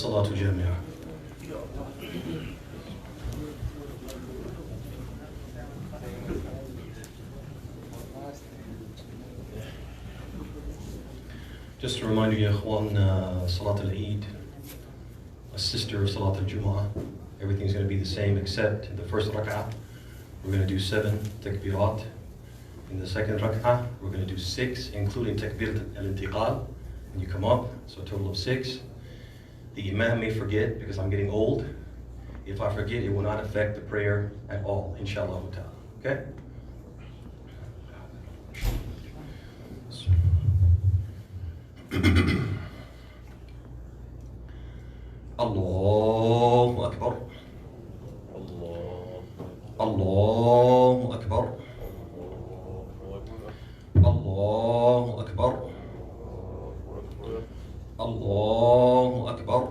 الصلاة جامعة. Just a reminder, ya ikhwan, Salat al-Eid, a sister of Salat al-Jumu'ah. Everything's going to be the same except in the first rak'ah, we're going to do 7 takbirat. In the second rak'ah, we're going to do 6, including takbir al-intiqal. When you come up, so a total of 6. The imam may forget because I'm getting old. If I forget, it will not affect the prayer at all, inshallah ta'ala. Okay? Allahu Akbar. Allahu Akbar. Allahu Akbar. Allahu Akbar.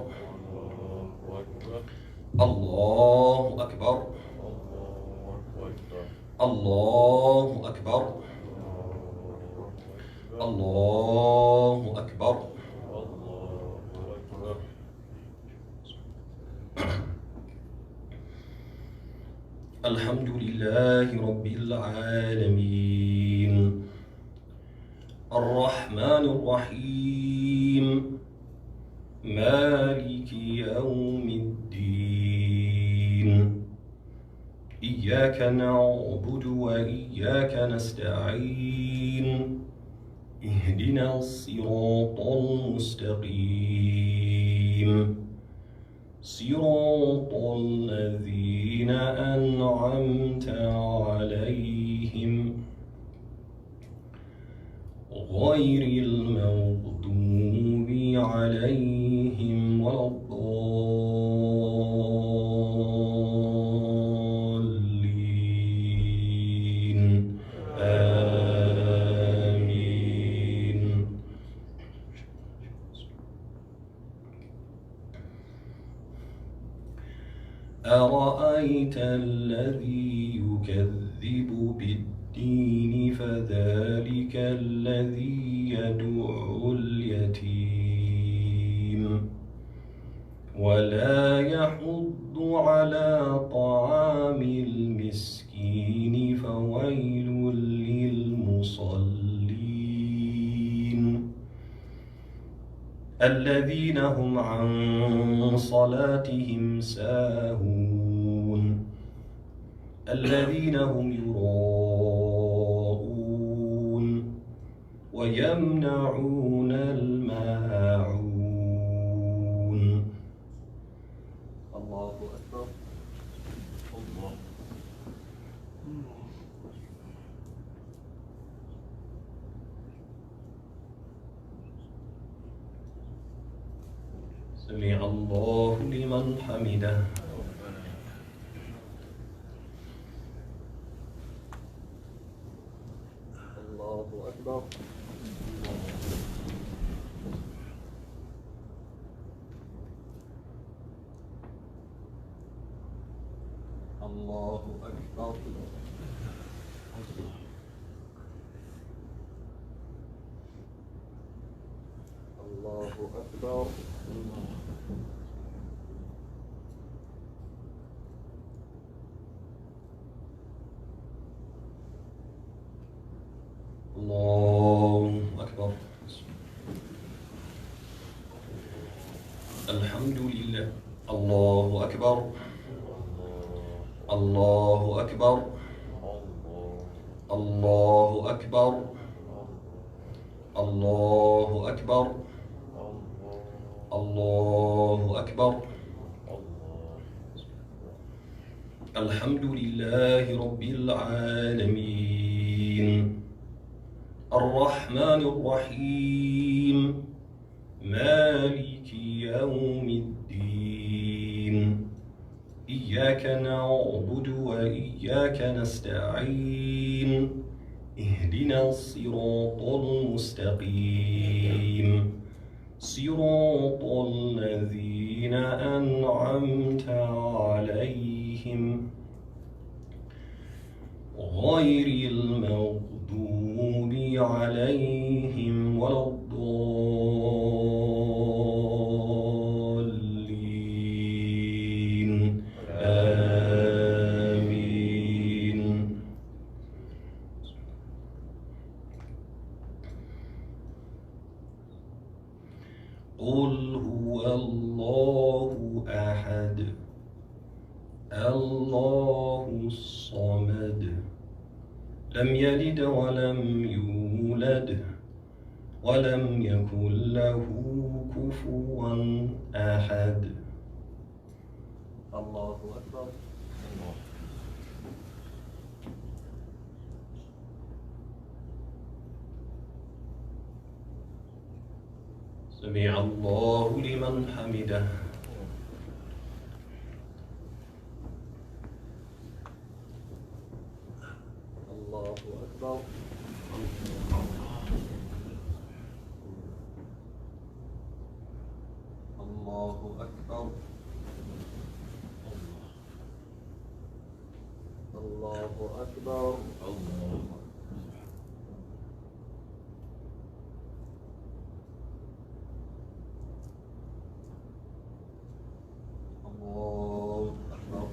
Allahu Akbar. Allahu Akbar. Allahu Akbar. Alhamdulillahi Rabbil Alameen. Ar-Rahman Ar-Rahim. Maliki Yawmiddin. Iyyaka na'budu wa iyyaka nasta'in. Ihdina as-siratal mustaqim. صراط الذين أنعمت عليهم غير المغضوب عليهم ولا الضالين آمين. أرأيت الذي يكذب بالدين فذلك الذي يدع اليتيم ولا يحض على طعام المسكين فويل للمصلين الذين هم عن صلاتهم ساهون الذين هم يراءون ويمنعون الماعون. الله أكبر. الله. سمع الله لمن حمده. الله أكبر. الله أكبر. الله أكبر. الله أكبر. الحمد لله. الله أكبر. الله أكبر. الله أكبر. الله أكبر. الله أكبر. الحمد لله رب العالمين. الرحمن الرحيم. مالك يوم الدين. إياك نعبد وإياك نستعين. اهدنا الصراط المستقيم. صراط الذين أنعمت عليهم غير المغضوب عليهم ولا الضالين الصمد لم يلد ولم يولد ولم يكن له كفوا أحد. الله أكبر. سمع الله لمن حمده. الله أكبر. الله أكبر. الله أكبر. الله أكبر.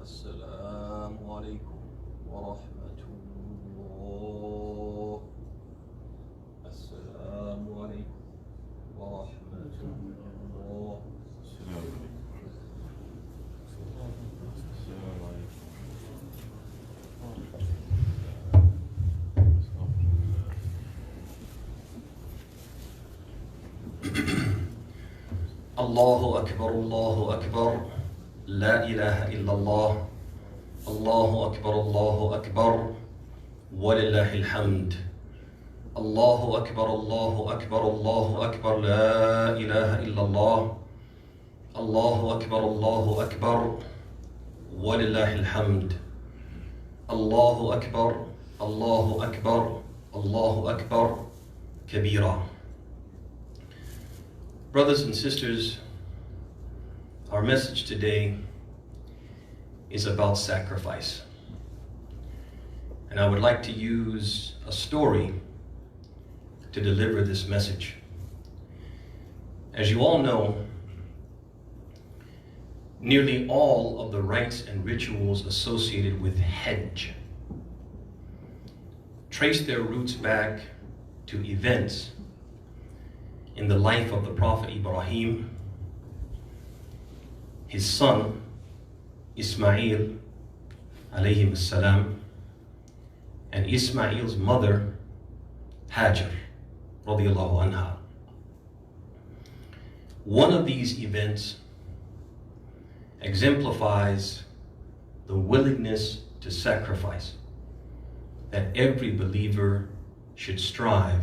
السلام عليكم ورحمة الله. السلام عليكم ورحمة الله. الله أكبر الله أكبر لا إله إلا الله. الله أكبر الله أكبر ولله الحمد. الله أكبر الله أكبر الله أكبر لا إله إلا الله. الله أكبر الله أكبر ولله الحمد. الله أكبر الله أكبر الله أكبر كبيرا. Brothers and sisters, our message today is about sacrifice. And I would like to use a story to deliver this message. As you all know, nearly all of the rites and rituals associated with Hajj trace their roots back to events in the life of the Prophet Ibrahim, his son Ismail alayhi salam, and Ismail's mother Hajar radiyallahu anha. One of these events exemplifies the willingness to sacrifice that every believer should strive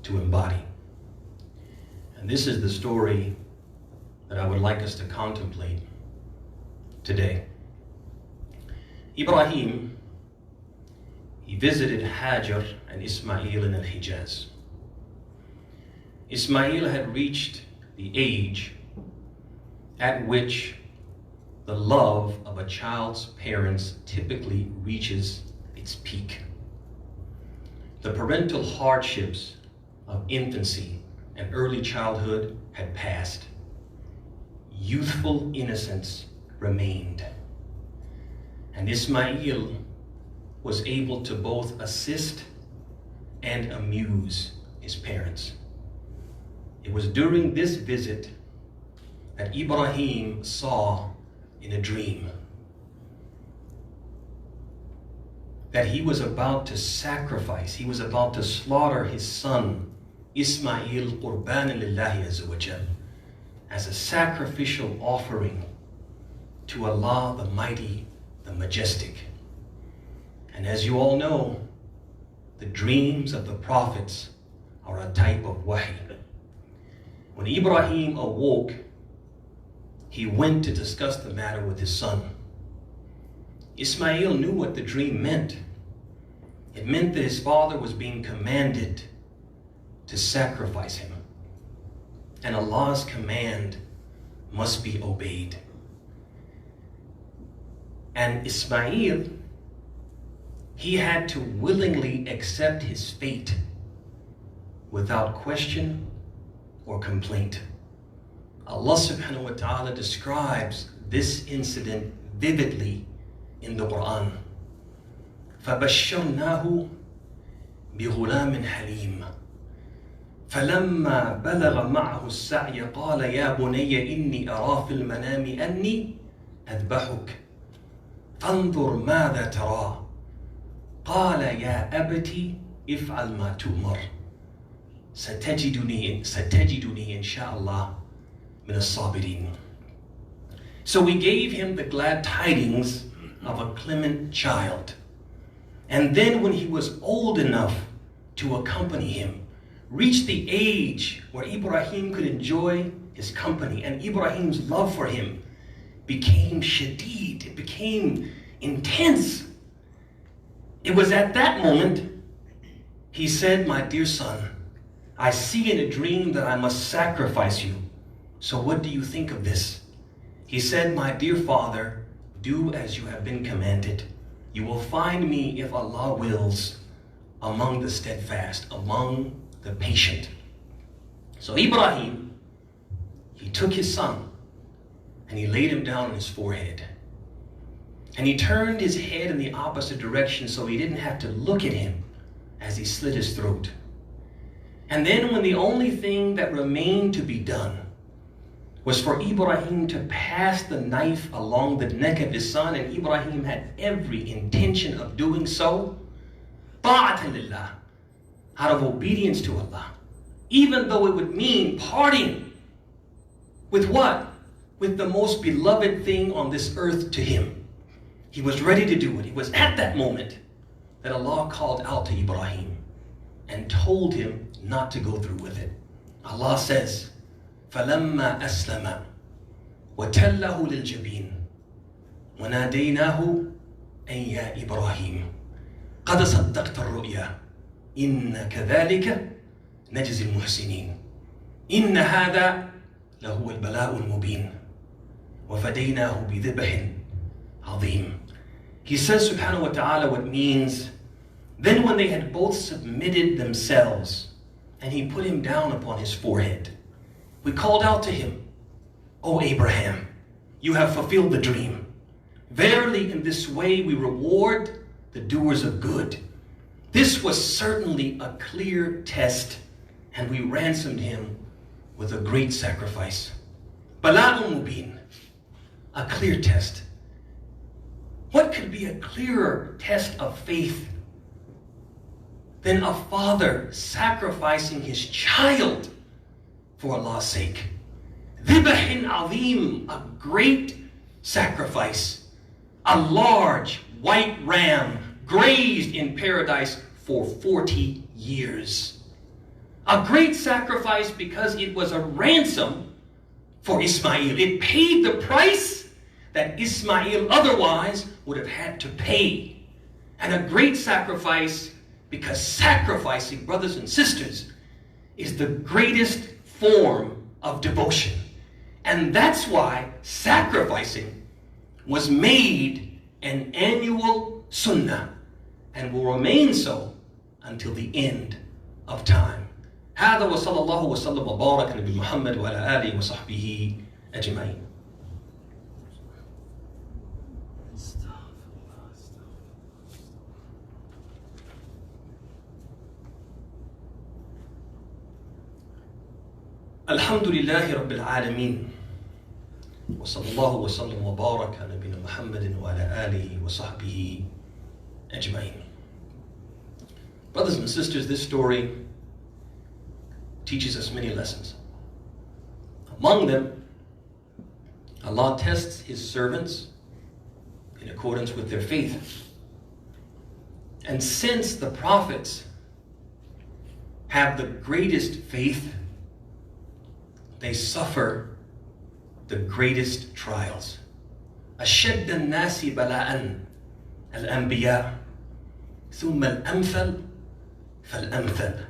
to embody. And this is the story that I would like us to contemplate today. Ibrahim, he visited Hajar and Ismail in Al-Hijaz. Ismail had reached the age at which the love of a child's parents typically reaches its peak. The parental hardships of infancy and early childhood had passed. Youthful innocence remained. And Ismail was able to both assist and amuse his parents. It was during this visit that Ibrahim saw in a dream that he was about to sacrifice, he was about to slaughter his son Ismail qurban lillahi azza wa jal, as a sacrificial offering to Allah the Mighty, the Majestic. And as you all know, the dreams of the prophets are a type of wahi. When Ibrahim awoke, he went to discuss the matter with his son. Ismail knew what the dream meant. It meant that his father was being commanded to sacrifice him. And Allah's command must be obeyed. And Ismail, he had to willingly accept his fate without question or complaint. Allah subhanahu wa ta'ala describes this incident vividly in the Quran. فَبَشَّرْنَاهُ بِغُلَامٍ حَلِيمٍ فَلَمَّا بَلَغَ مَعَهُ السَّعْيَ قَالَ يَا بُنَيَّ إِنِّي أَرَى فِي الْمَنَامِ أَنِّي أَذْبَحُكَ فَانظُرْ مَاذَا تَرَى قَالَ يَا أَبَتِ افْعَلْ مَا تُؤْمَرْ ستجدني إن شاء الله من الصابرين. So we gave him the glad tidings of a clement child. And then when he was old enough to accompany him, reached the age where Ibrahim could enjoy his company, and Ibrahim's love for him became shadid, it became intense. It was at that moment he said, "My dear son, I see in a dream that I must sacrifice you. So what do you think of this?" He said, "My dear father, do as you have been commanded. You will find me, if Allah wills, among the steadfast, among the patient." So Ibrahim, he took his son and he laid him down on his forehead. And he turned his head in the opposite direction so he didn't have to look at him as he slit his throat. And then when the only thing that remained to be done was for Ibrahim to pass the knife along the neck of his son, and Ibrahim had every intention of doing so, ta'atan lillah, out of obedience to Allah, even though it would mean parting with what? With the most beloved thing on this earth to him. He was ready to do it. It was at that moment that Allah called out to Ibrahim and told him not to go through with it. Allah says, فَلَمَّا أَسْلَمَ وَتَلَّهُ لِلْجَبِينِ وَنَادَيْنَاهُ أَن يَا إِبْرَاهِيمُ قَدْ صَدَّقْتَ الرُّؤْيَا إِنَّ كَذَلِكَ نَجْزِي الْمُحْسِنِينَ إِنَّ هَذَا لَهُوَ الْبَلَاءُ الْمُبِينُ وَفَدَيْنَاهُ بِذِبْحٍ عَظِيمٍ. He says subhanahu wa ta'ala what means, then when they had both submitted themselves and he put him down upon his forehead, we called out to him, "O Abraham, you have fulfilled the dream. Verily in this way we reward the doers of good." This was certainly a clear test, and we ransomed him with a great sacrifice. Bala'un mubin, a clear test. What could be a clearer test of faith than a father sacrificing his child for Allah's sake? Dhibhin azim, a great sacrifice. A large white ram grazed in paradise for 40 years. A great sacrifice because it was a ransom for Ismail. It paid the price that Ismail otherwise would have had to pay. And a great sacrifice because sacrificing, brothers and sisters, is the greatest form of devotion. And that's why sacrificing was made an annual sunnah and will remain so until the end of time. هذا وصلى الله وسلم وبارك على محمد وعلى آله وصحبه أجمعين. الحمد لله رب العالمين وصلى الله وسلم وبارك على نبينا محمد وعلى آله وصحبه أجمعين. Brothers and sisters, this story teaches us many lessons. Among them, Allah tests His servants in accordance with their faith. And since the prophets have the greatest faith, they suffer the greatest trials. أشد الناس بلاء الأنبياء ثم الأمثل فالأمثل.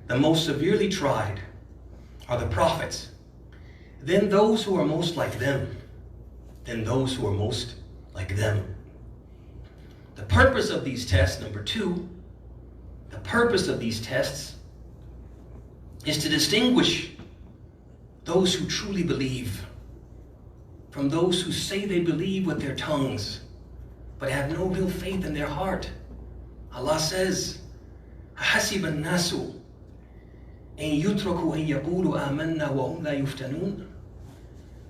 The most severely tried are the prophets, then those who are most like them, then those who are most like them. The purpose of these tests, number two, the purpose of these tests is to distinguish those who truly believe from those who say they believe with their tongues but have no real faith in their heart. Allah says, أَحَسِبَ النَّاسُ أَن يُتْرَكُوا أَن يَقُولُوا آمَنَّا وَهُمْ لَا يُفْتَنُونَ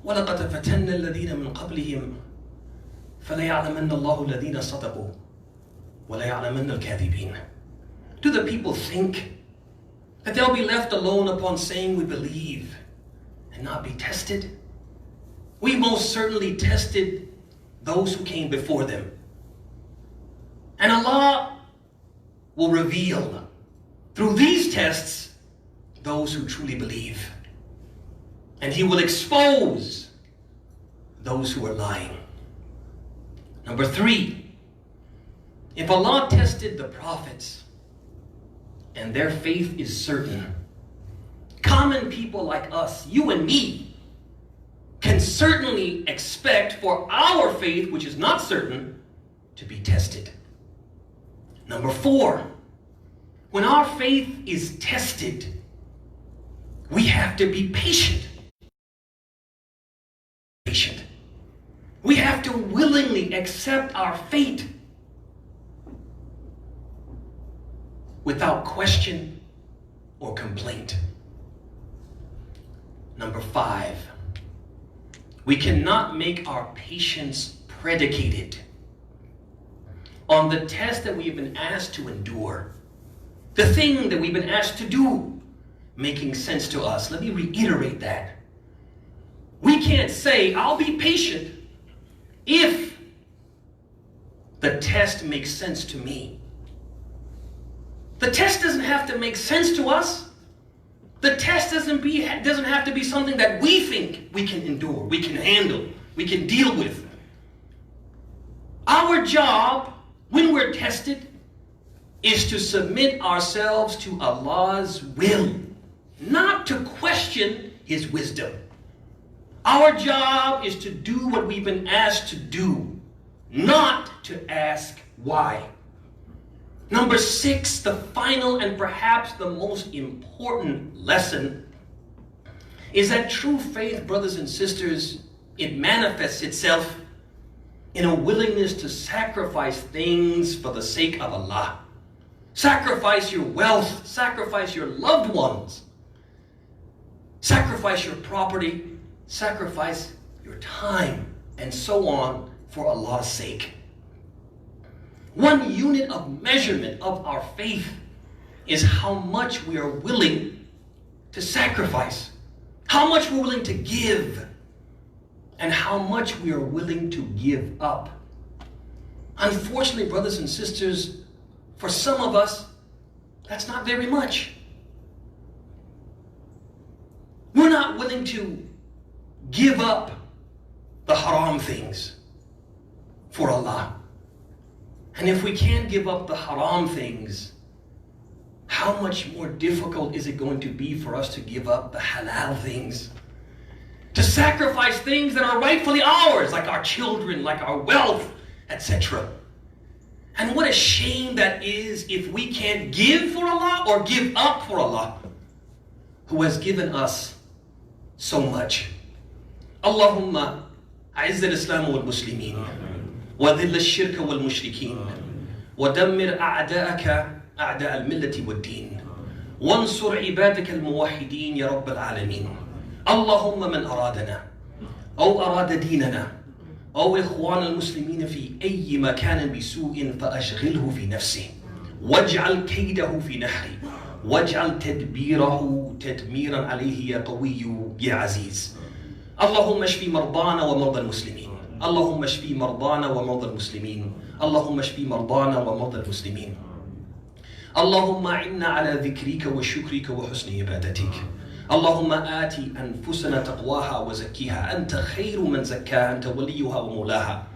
وَلَقَدْ فَتَنَّا الَّذِينَ مِنْ قَبْلِهِمْ فَلَيَعْلَمَنَّ اللَّهُ الَّذِينَ صَدَقُوا وَلَيَعْلَمَنَّ الْكَاذِبِينَ. Do the people think that they'll be left alone upon saying we believe and not be tested? We most certainly tested those who came before them. And Allah will reveal through these tests those who truly believe. And He will expose those who are lying. Number three, if Allah tested the prophets and their faith is certain, common people like us, you and me, can certainly expect for our faith, which is not certain, to be tested. Number four, when our faith is tested, we have to be patient. We have to willingly accept our fate without question or complaint. Number five, we cannot make our patience predicated on the test that we have been asked to endure, the thing that we've been asked to do, making sense to us. Let me reiterate that. We can't say, I'll be patient if the test makes sense to me. The test doesn't have to make sense to us. The test doesn't have to be something that we think we can endure, we can handle, we can deal with. Our job, when we're tested, is to submit ourselves to Allah's will, not to question His wisdom. Our job is to do what we've been asked to do, not to ask why. Number six, the final and perhaps the most important lesson is that true faith, brothers and sisters, it manifests itself in a willingness to sacrifice things for the sake of Allah. Sacrifice your wealth, sacrifice your loved ones, sacrifice your property, sacrifice your time, and so on for Allah's sake. One unit of measurement of our faith is how much we are willing to sacrifice, how much we're willing to give, and how much we are willing to give up. Unfortunately, brothers and sisters, for some of us, that's not very much. We're not willing to give up the haram things for Allah. And if we can't give up the haram things, how much more difficult is it going to be for us to give up the halal things? To sacrifice things that are rightfully ours, like our children, like our wealth, etc. And what a shame that is if we can't give for Allah or give up for Allah, who has given us so much. Allahumma a'izz al-Islam wal-Muslimin وذل الشرك والمشركين ودمر أعداءك أعداء الملة والدين وانصر عبادك الموحدين يا رب العالمين. اللهم من أرادنا أو أراد ديننا أو إخوان المسلمين في أي مكان بسوء فأشغله في نفسه واجعل كيده في نحره واجعل تدبيره تدميرا عليه يا قوي يا عزيز. اللهم اشف مرضانا ومرضى المسلمين. اللهم اشف مرضانا ومرضى المسلمين. اللهم اشف مرضانا ومرضى المسلمين. اللهم أعنا على ذكرك وشكرك وحسن عبادتك. اللهم آت أنفسنا تقواها وزكيها، أنت خير من زكاها، أنت وليها ومولاها.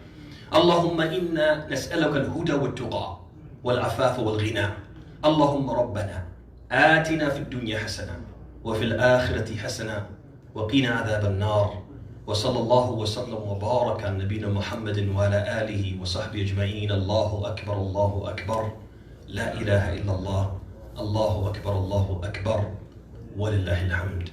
اللهم إنا نسألك الهدى والتقى والعفاف والغنى. اللهم ربنا آتنا في الدنيا حسنة وفي الآخرة حسنة وقنا عذاب النار. وصلى الله وسلم وبارك على نبينا محمد وعلى آله وصحبه أجمعين. الله أكبر الله أكبر، لا إله إلا الله، الله أكبر الله أكبر، ولله الحمد.